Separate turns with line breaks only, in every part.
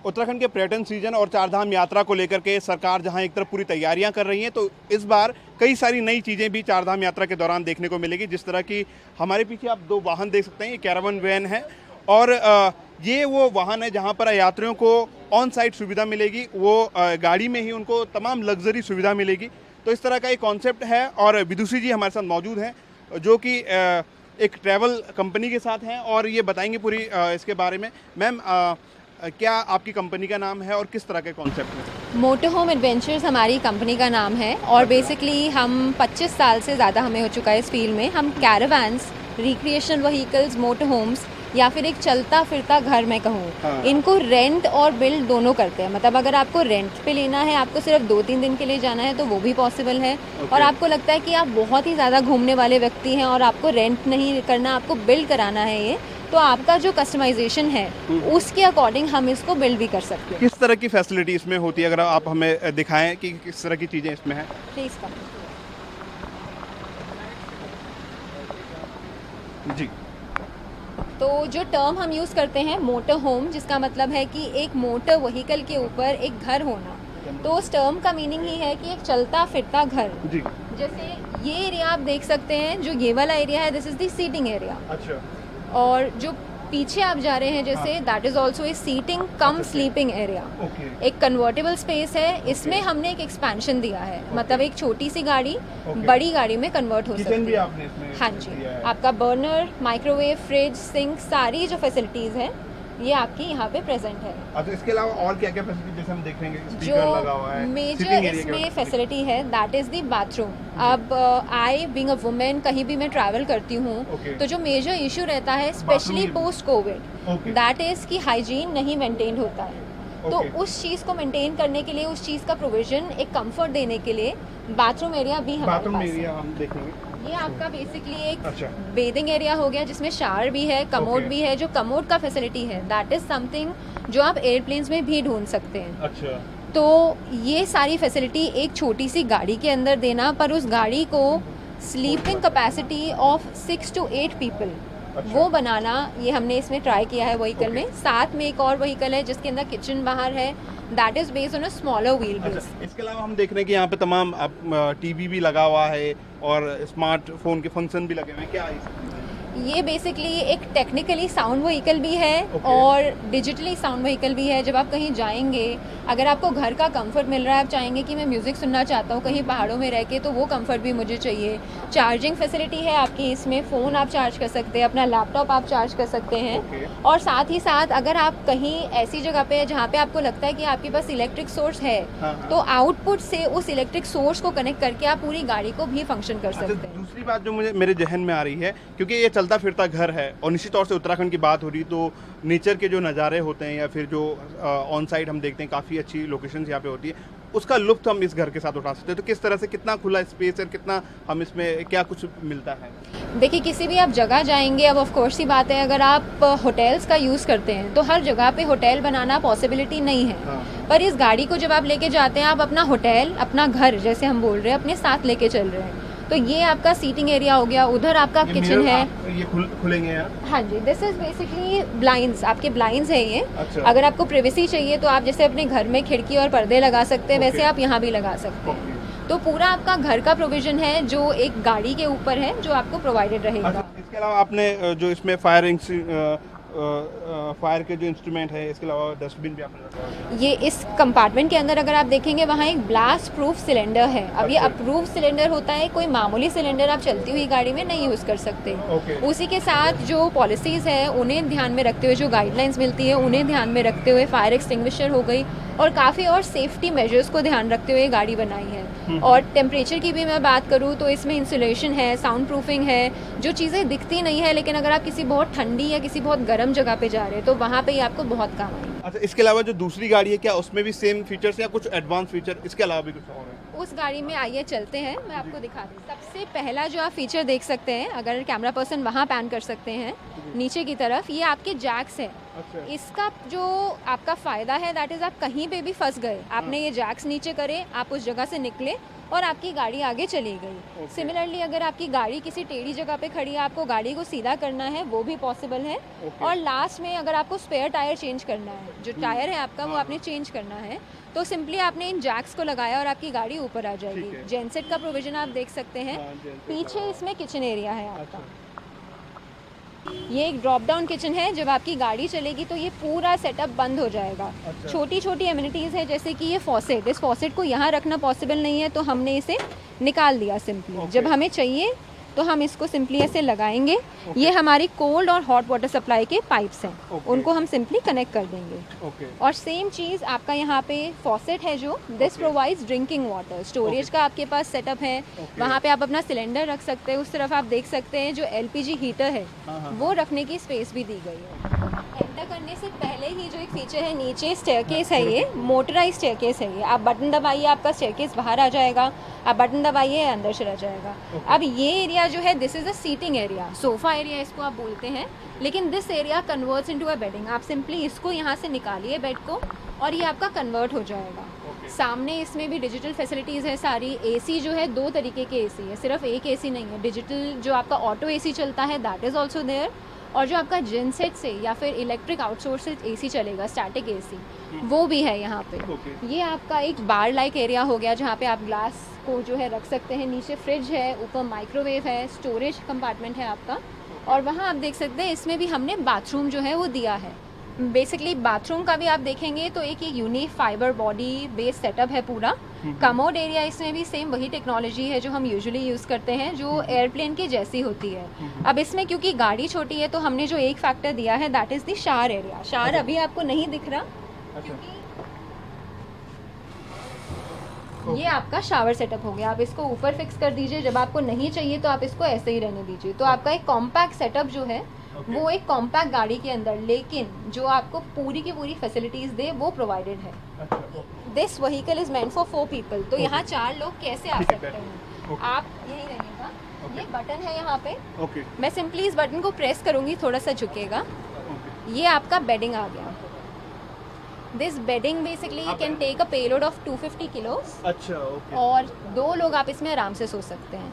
उत्तराखंड के पर्यटन सीजन और चारधाम यात्रा को लेकर के सरकार जहां एक तरफ पूरी तैयारियां कर रही है, तो इस बार कई सारी नई चीज़ें भी चारधाम यात्रा के दौरान देखने को मिलेगी। जिस तरह की हमारे पीछे आप दो वाहन देख सकते हैं, ये कैरावन वैन है और ये वो वाहन है जहां पर यात्रियों को ऑन साइट सुविधा मिलेगी, वो गाड़ी में ही उनको तमाम लग्जरी सुविधा मिलेगी। तो इस तरह का एक कॉन्सेप्ट है और विदुषी जी हमारे साथ मौजूद हैं जो कि एक ट्रैवल कंपनी के साथ हैं और ये बताएंगे पूरी इसके बारे में। मैम, क्या आपकी कंपनी का नाम है और किस तरह के कॉन्सेप्ट है?
मोटर होम एडवेंचर्स हमारी कंपनी का नाम है और बेसिकली हम 25 साल से ज़्यादा हमें हो चुका है इस फील्ड में। हम कैरावान्स, रिक्रिएशनल व्हीकल्स, मोटर होम्स या फिर एक चलता फिरता घर मैं कहूँ, इनको रेंट और बिल्ड दोनों करते हैं। मतलब अगर आपको रेंट पे लेना है, आपको सिर्फ 2-3 दिन के लिए जाना है तो वो भी पॉसिबल है। और आपको लगता है कि आप बहुत ही ज़्यादा घूमने वाले व्यक्ति हैं और आपको रेंट नहीं करना, आपको बिल्ड कराना है ये, तो आपका जो कस्टमाइजेशन है उसके अकॉर्डिंग हम इसको बिल्ड भी कर सकते हैं।
किस तरह की फैसिलिटी इसमें होती है, अगर आप हमें दिखाएं कि किस तरह की चीज़ें इसमें हैं?
Please come.
जी।
तो जो टर्म हम यूज़ करते हैं मोटर होम, जिसका मतलब है कि एक मोटर व्हीकल के ऊपर एक घर होना, तो उस टर्म का मीनिंग ही है कि एक चलता फिरता घर।
जी।
जैसे ये एरिया आप देख सकते हैं, जो ये वाला एरिया है, this is the seating area.
अच्छा।
और जो पीछे आप जा रहे हैं जैसे, that is also a seating cum sleeping area. एक कन्वर्टेबल स्पेस है, इसमें हमने एक एक्सपेंशन दिया है। मतलब एक छोटी सी गाड़ी बड़ी गाड़ी में कन्वर्ट हो सकती है।
आपने इसमें
हाँ जी, आपका बर्नर, माइक्रोवेव, फ्रिज, सिंक, सारी जो फैसिलिटीज़ हैं ये आपकी यहाँ पे प्रेजेंट है।
अच्छा, इसके अलावा और क्या क्या फैसिलिटी जैसे हम देखेंगे?
जो मेजर इसमें फैसिलिटी है दैट इज़ द बाथरूम। अब आई बीइंग अ वुमेन कहीं भी मैं ट्रैवल करती हूँ तो जो मेजर इशू रहता है specially post Covid, that is कि हाइजीन नहीं मेंटेन होता है। तो उस चीज़ को मेंटेन करने के लिए, उस चीज़ का प्रोविज़न, एक कंफर्ट देने के लिए बाथरूम एरिया भी हमारे पास है।
हम देखेंगे।
ये आपका बेसिकली एक बेदिंग एरिया हो गया जिसमें शावर भी है, कमोड भी है। जो कमोड का फैसिलिटी है दैट इज़ समथिंग जो आप एयरप्लेन्स में भी ढूंढ सकते हैं।
अच्छा।
तो ये सारी फैसिलिटी एक छोटी सी गाड़ी के अंदर देना, पर उस गाड़ी को sleeping capacity of 6 to 8 people वो बनाना, ये हमने इसमें ट्राई किया है व्हीकल में। साथ में एक और व्हीकल है जिसके अंदर किचन बाहर है, that is based on a smaller wheel base.
इसके अलावा हम देख रहे हैं कि यहाँ पे तमाम टीवी भी लगा हुआ है और स्मार्टफोन के फंक्शन भी लगे हुए हैं। क्या है
ये बेसिकली एक टेक्निकली साउंड व्हीकल भी है और डिजिटली साउंड व्हीकल भी है। जब आप कहीं जाएंगे, अगर आपको घर का कंफर्ट मिल रहा है, आप चाहेंगे कि मैं म्यूज़िक सुनना चाहता हूँ कहीं पहाड़ों में रह के, तो वो कंफर्ट भी मुझे चाहिए। चार्जिंग फैसिलिटी है आपकी इसमें, फ़ोन आप चार्ज कर सकते हैं, अपना लैपटॉप आप चार्ज कर सकते हैं। और साथ ही साथ अगर आप कहीं ऐसी जगह पे जहाँ पे आपको लगता है कि आपके पास इलेक्ट्रिक सोर्स है, तो आउटपुट से उस इलेक्ट्रिक सोर्स को कनेक्ट करके आप पूरी गाड़ी को भी फंक्शन कर सकते हैं।
दूसरी बात जो मेरे जहन में आ रही है, क्योंकि ये चलता फिरता घर है और निश्चित तौर से उत्तराखंड की बात हो रही, तो नेचर के जो नज़ारे होते हैं या फिर जो ऑन साइट हम देखते हैं, काफ़ी अच्छी लोकेशंस यहाँ पे होती है, उसका लुत्फ हम इस घर के साथ उठा सकते हैं। तो किस तरह से, कितना खुला स्पेस है, कितना हम इसमें क्या कुछ मिलता है?
देखिए, किसी भी आप जगह जाएंगे, अब ऑफ कोर्स ही बात है, अगर आप होटल्स का यूज़ करते हैं तो हर जगह पे होटल बनाना पॉसिबिलिटी नहीं है। पर इस गाड़ी को जब आप लेके जाते हैं, आप अपना होटल, अपना घर जैसे हम बोल रहे हैं, अपने साथ लेके चल रहे हैं। तो ये आपका सीटिंग एरिया हो गया, उधर आपका किचन है।
ये खुलेंगे यार?
हाँ जी, दिस इज बेसिकली ब्लाइंड्स, आपके ब्लाइंड्स है ये।
अच्छा।
अगर आपको प्राइवेसी चाहिए तो आप जैसे अपने घर में खिड़की और पर्दे लगा सकते हैं, वैसे आप यहाँ भी लगा सकते हैं। तो पूरा आपका घर का प्रोविजन है जो एक गाड़ी के ऊपर है, जो आपको प्रोवाइडेड रहेगा।
अच्छा, इसके अलावा आपने जो इसमें फायर के जो इंस्ट्रूमेंट है, इसके अलावा डस्टबिन भी आपने रखा है।
ये इस कंपार्टमेंट के अंदर अगर आप देखेंगे, वहाँ एक ब्लास्ट प्रूफ सिलेंडर है। अब ये अप्रूव सिलेंडर होता है, कोई मामूली सिलेंडर आप चलती हुई गाड़ी में नहीं यूज़ कर सकते। उसी के साथ जो पॉलिसीज़ है उन्हें ध्यान में रखते हुए, जो गाइडलाइंस मिलती है उन्हें ध्यान में रखते हुए, फायर एक्सटिंग्विशर हो गई और काफ़ी और सेफ्टी मेजर्स को ध्यान रखते हुए गाड़ी बनाई है। और टेम्परेचर की भी मैं बात करूँ तो इसमें इंसुलेशन है, साउंड प्रूफिंग है, जो चीज़ें दिखती नहीं है लेकिन अगर आप किसी बहुत ठंडी या किसी बहुत गर्म जगह पे जा रहे हैं तो वहाँ पे ही आपको बहुत काम आएगी।
अच्छा, इसके अलावा जो दूसरी गाड़ी है, क्या उसमें भी सेम फीचर्स या कुछ एडवांस फीचर इसके अलावा भी कुछ और है?
उस गाड़ी में आइए चलते हैं, मैं आपको दिखा दूँ। सबसे पहला जो आप फीचर देख सकते हैं, अगर कैमरा पर्सन वहाँ पैन कर सकते हैं नीचे की तरफ, ये आपके जैक्स हैं।
अच्छा।
इसका जो आपका फ़ायदा है दैट इज़ आप कहीं पे भी फंस गए, आपने ये जैक्स नीचे करे, आप उस जगह से निकले और आपकी गाड़ी आगे चली गई। सिमिलरली अगर आपकी गाड़ी किसी टेढ़ी जगह पे खड़ी है, आपको गाड़ी को सीधा करना है, वो भी पॉसिबल है। और लास्ट में अगर आपको स्पेयर टायर चेंज करना है, जो टायर है आपका वो आपने चेंज करना है, तो सिंपली आपने इन जैक्स को लगाया और आपकी गाड़ी ऊपर आ जाएगी। जेनसेट का प्रोविजन आप देख सकते हैं। पीछे इसमें किचन एरिया है आपका। ये एक ड्रॉप डाउन किचन है। जब आपकी गाड़ी चलेगी तो ये पूरा सेटअप बंद हो जाएगा। छोटी छोटी एमिनिटीज़ है, जैसे कि ये फॉसेट, इस फॉसेट को यहाँ रखना पॉसिबल नहीं है तो हमने इसे निकाल दिया सिंपली। जब हमें चाहिए तो हम इसको सिंपली ऐसे लगाएंगे। ये हमारी कोल्ड और हॉट वाटर सप्लाई के पाइप्स हैं, उनको हम सिंपली कनेक्ट कर देंगे। और सेम चीज़ आपका यहाँ पे फॉसेट है जो this provides drinking water. Storage का आपके पास सेटअप है, वहाँ पे आप अपना सिलेंडर रख सकते हैं। उस तरफ आप देख सकते हैं जो LPG हीटर है वो रखने की स्पेस भी दी गई है। एंटर करने से पहले ही जो एक फीचर है, नीचे स्टेयरकेस है, ये मोटराइज स्टेयरकेस है। ये आप बटन दबाइए, आपका स्टेयरकेस बाहर आ जाएगा, आप बटन दबाइए अंदर चला जाएगा। अब ये एरिया जो है this is a seating area, sofa area इसको आप बोलते हैं, लेकिन this area converts into a bedding. आप सिंपली इसको यहाँ से निकालिए बेड को और ये आपका कन्वर्ट हो जाएगा। सामने इसमें भी डिजिटल फैसिलिटीज़ है सारी। AC जो है 2 तरीके के AC है, सिर्फ एक AC नहीं है। डिजिटल जो आपका ऑटो AC चलता है दैट इज़ ऑल्सो देयर, और जो आपका जेनसेट से या फिर इलेक्ट्रिक आउटसोर्स से AC चलेगा, स्टैटिक AC, वो भी है यहाँ पे। ये आपका एक बार लाइक एरिया हो गया जहाँ पे आप ग्लास को जो है रख सकते हैं। नीचे फ्रिज है, ऊपर माइक्रोवेव है, स्टोरेज कंपार्टमेंट है आपका। और वहाँ आप देख सकते हैं इसमें भी हमने बाथरूम जो है वो दिया है। बेसिकली बाथरूम का भी आप देखेंगे तो एक unique fibre body base setup है पूरा। कमोड एरिया इसमें भी सेम वही टेक्नोलॉजी है जो हम यूजुअली यूज़ करते हैं, जो एयरप्लेन की जैसी होती है। अब इसमें क्योंकि गाड़ी छोटी है तो हमने जो एक फैक्टर दिया है that is the shower area. Shower अभी आपको नहीं दिख रहा क्योंकि ये आपका शावर सेटअप हो गया। आप इसको ऊपर फिक्स कर दीजिए, जब आपको नहीं चाहिए तो आप इसको ऐसे ही रहने दीजिए। तो आपका एक कॉम्पैक्ट सेटअप जो है वो एक कॉम्पैक्ट गाड़ी के अंदर, लेकिन जो आपको पूरी की पूरी फैसिलिटीज़ दे वो प्रोवाइडेड है। This vehicle is meant for 4 people. तो यहाँ 4 लोग कैसे आ सकते हैं? आप यही रहिएगा, ये बटन है यहाँ पे। मैं सिंपली इस बटन को प्रेस करूँगी, थोड़ा सा झुकेगा, ये आपका बेडिंग आ गया। This bedding basically can take a payload of 250 kilos. अच्छा, और 2 लोग आप इसमें आराम से सो सकते हैं।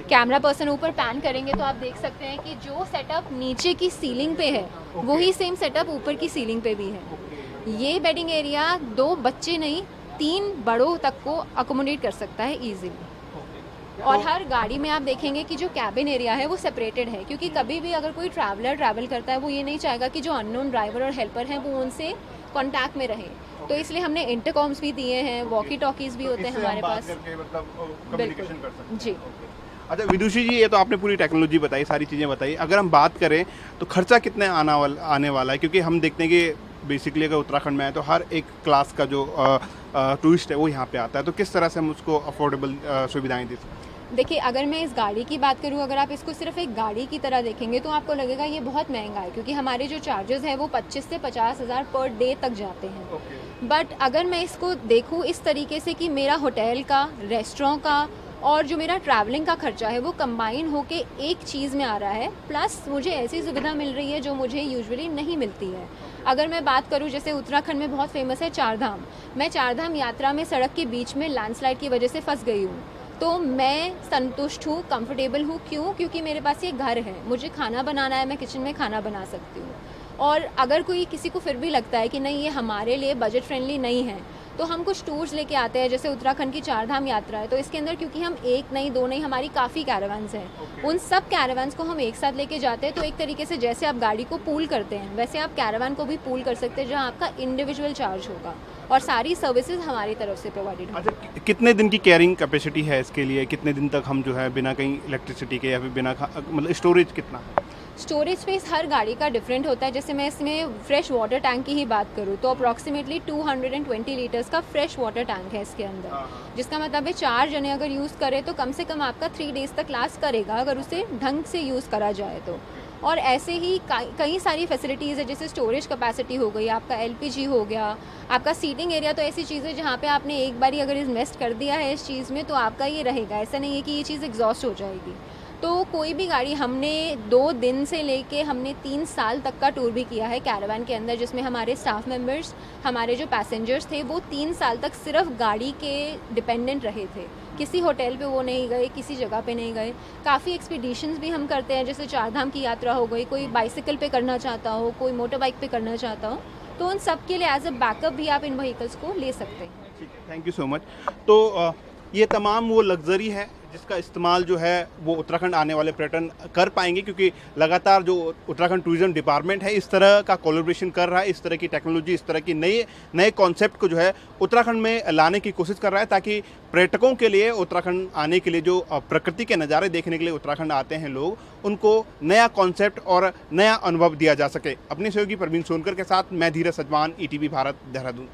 कैमरा पर्सन ऊपर पैन करेंगे तो आप देख सकते हैं कि जो सेटअप नीचे की सीलिंग पे है वही सेम सेटअप ऊपर की सीलिंग पे भी है। ये बेडिंग एरिया 2 बच्चे नहीं 3 बड़ों तक को अकोमोडेट कर सकता है इजीली। और हर गाड़ी में आप देखेंगे कि जो कैबिन एरिया है वो सेपरेटेड है, क्योंकि कभी भी अगर कोई ट्रैवलर ट्रैवल करता है वो ये नहीं चाहेगा कि जो अननोन ड्राइवर और हेल्पर हैं वो उनसे कांटेक्ट में रहे। तो इसलिए हमने इंटरकॉम्स भी दिए हैं, वॉकी टॉकीज भी होते हैं हमारे पास,
कम्युनिकेशन कर सकते हैं।
जी।
अच्छा विदुषी जी, ये तो आपने पूरी टेक्नोलॉजी बताई, सारी चीज़ें बताई। अगर हम बात करें तो खर्चा कितने आने वाला है, क्योंकि हम देखते हैं कि बेसिकली अगर उत्तराखंड में है तो हर एक क्लास का जो टूरिस्ट है वो यहाँ पे आता है, तो किस तरह से हम उसको अफोर्डेबल सुविधाएं दे सकते हैं?
देखिए, अगर मैं इस गाड़ी की बात करूँ, अगर आप इसको सिर्फ एक गाड़ी की तरह देखेंगे तो आपको लगेगा ये बहुत महंगा है, क्योंकि हमारे जो चार्जेस है वो 25 से 50 हज़ार पर डे तक जाते हैं। बट अगर मैं इसको देखूँ इस तरीके से कि मेरा होटल का, रेस्टोरेंट का और जो मेरा ट्रैवलिंग का खर्चा है वो कंबाइन होके एक चीज़ में आ रहा है, प्लस मुझे ऐसी सुविधा मिल रही है जो मुझे यूजुअली नहीं मिलती है। अगर मैं बात करूं, जैसे उत्तराखंड में बहुत फेमस है चारधाम। मैं चारधाम यात्रा में सड़क के बीच में लैंडस्लाइड की वजह से फंस गई हूँ, तो मैं संतुष्ट हूँ, कंफर्टेबल हूँ। क्यों? क्योंकि मेरे पास ये घर है, मुझे खाना बनाना है, मैं किचन में खाना बना सकती हूँ। और अगर कोई किसी को फिर भी लगता है कि नहीं ये हमारे लिए बजट फ्रेंडली नहीं है, तो हम कुछ टूर्स लेके आते हैं, जैसे उत्तराखंड की चारधाम यात्रा है, तो इसके अंदर क्योंकि हम 1 नहीं 2 नहीं, हमारी काफ़ी कैरावान्स हैं। उन सब कैरावान्स को हम एक साथ लेके जाते हैं। तो एक तरीके से जैसे आप गाड़ी को पूल करते हैं वैसे आप कैरावान को भी पूल कर सकते हैं, जहाँ आपका इंडिविजुअल चार्ज होगा और सारी सर्विसेज हमारी तरफ से प्रोवाइडेड होगी।
अच्छा, कितने दिन की कैरिंग कैपेसिटी है इसके लिए? कितने दिन तक हम जो है बिना कहीं इलेक्ट्रिसिटी के या फिर बिना मतलब स्टोरेज कितना है?
स्टोरेज स्पेस हर गाड़ी का डिफरेंट होता है। जैसे मैं इसमें फ्रेश वाटर टैंक की ही बात करूँ तो अप्रॉक्सीमेटली 220 लीटर्स का फ्रेश वाटर टैंक है इसके अंदर, जिसका मतलब है 4 जने अगर यूज़ करें तो कम से कम आपका 3 डेज़ तक लास्ट करेगा, अगर उसे ढंग से यूज़ करा जाए तो। और ऐसे ही कई सारी फैसिलिटीज़ है, जैसे स्टोरेज कैपेसिटी हो गई, आपका LPG हो गया, आपका सीटिंग एरिया। तो ऐसी चीज़ें जहाँ पे आपने एक बारी अगर इन्वेस्ट कर दिया है इस चीज़ में तो आपका ये रहेगा, ऐसा नहीं है कि ये चीज़ एग्जॉस्ट हो जाएगी। तो कोई भी गाड़ी हमने 2 दिन से लेके हमने 3 साल तक का टूर भी किया है कैरावान के अंदर, जिसमें हमारे स्टाफ मेंबर्स, हमारे जो पैसेंजर्स थे वो 3 साल तक सिर्फ गाड़ी के डिपेंडेंट रहे थे। किसी होटल पे वो नहीं गए, किसी जगह पे नहीं गए। काफ़ी एक्सपीडिशंस भी हम करते हैं, जैसे चारधाम की यात्रा हो गई, कोई बाइसिकल पे करना चाहता हो, कोई मोटर बाइक पे करना चाहता हो, तो उन सब के लिए एज अ बैकअप भी आप इन व्हीकल्स को ले सकते हैं।
Thank you so much. तो ये तमाम वो लग्जरी है जिसका इस्तेमाल जो है वो उत्तराखंड आने वाले पर्यटन कर पाएंगे, क्योंकि लगातार जो उत्तराखंड टूरिज्म डिपार्टमेंट है इस तरह का कोलैबोरेशन कर रहा है, इस तरह की टेक्नोलॉजी, इस तरह की नए कॉन्सेप्ट को जो है उत्तराखंड में लाने की कोशिश कर रहा है, ताकि पर्यटकों के लिए उत्तराखंड आने के लिए जो प्रकृति के नज़ारे देखने के लिए उत्तराखंड आते हैं लोग, उनको नया कॉन्सेप्ट और नया अनुभव दिया जा सके। अपने सहयोगी परवीन सोनकर के साथ मैं धीरज सजमान, ETV भारत, देहरादून।